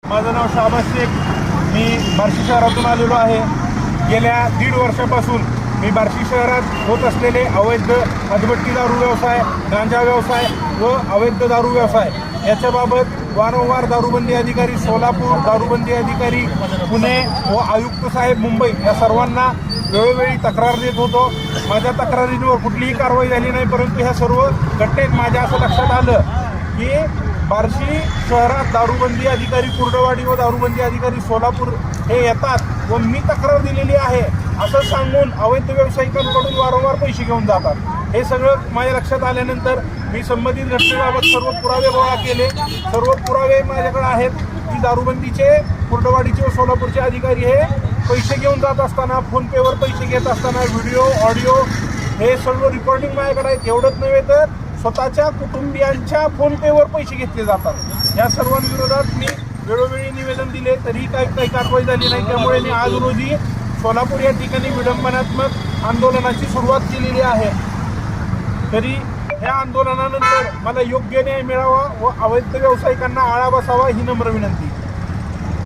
माझं नाव शाहबाज शेख. मी बार्शी शहरातून आलेलो आहे. गेल्या 1.5 वर्षापासून मी बार्शी शहरात होत असलेले अवैध हदबट्टी दारू व्यवसाय, गांजा व्यवसाय व अवैध दारू व्यवसाय याच्याबाबत वारंवार दारूबंदी अधिकारी सोलापूर, दारूबंदी अधिकारी पुणे व आयुक्त साहेब मुंबई या सर्वांना वेळोवेळी तक्रार देत होतो. माझ्या तक्रारींवर कुठलीही कारवाई झाली नाही, परंतु ह्या सर्व घटनेत माझ्या असं लक्षात आलं की बार्शी शहरात दारूबंदी अधिकारी कुर्डवाडी व दारूबंदी अधिकारी सोलापूर हे येतात व मी तक्रार दिलेली आहे असं सांगून अवैध व्यावसायिकांकडून वारंवार पैसे घेऊन जातात. हे सगळं माझ्या लक्षात आल्यानंतर मी संबंधित घटनेबाबत सर्व पुरावे गोळा केले. सर्व पुरावे माझ्याकडे आहेत की दारूबंदीचे कुर्डवाडीचे व सोलापूरचे अधिकारी हे पैसे घेऊन जात असताना, फोनपेवर पैसे घेत असताना व्हिडिओ, ऑडिओ हे सर्व रेकॉर्डिंग माझ्याकडे आहेत. एवढंच नव्हे तर स्वतःच्या कुटुंबियांच्या फोनपेवर पैसे घेतले जातात. या सर्वांविरोधात मी वेळोवेळी निवेदन दिले तरीही काही कारवाई झाली नाही. त्यामुळे मी आज रोजी सोलापूर या ठिकाणी विडंबनात्मक आंदोलनाची सुरुवात केलेली आहे. तरी ह्या आंदोलनानंतर मला योग्य न्याय मिळावा व अवैध व्यावसायिकांना आळा बसावा ही नम्र विनंती.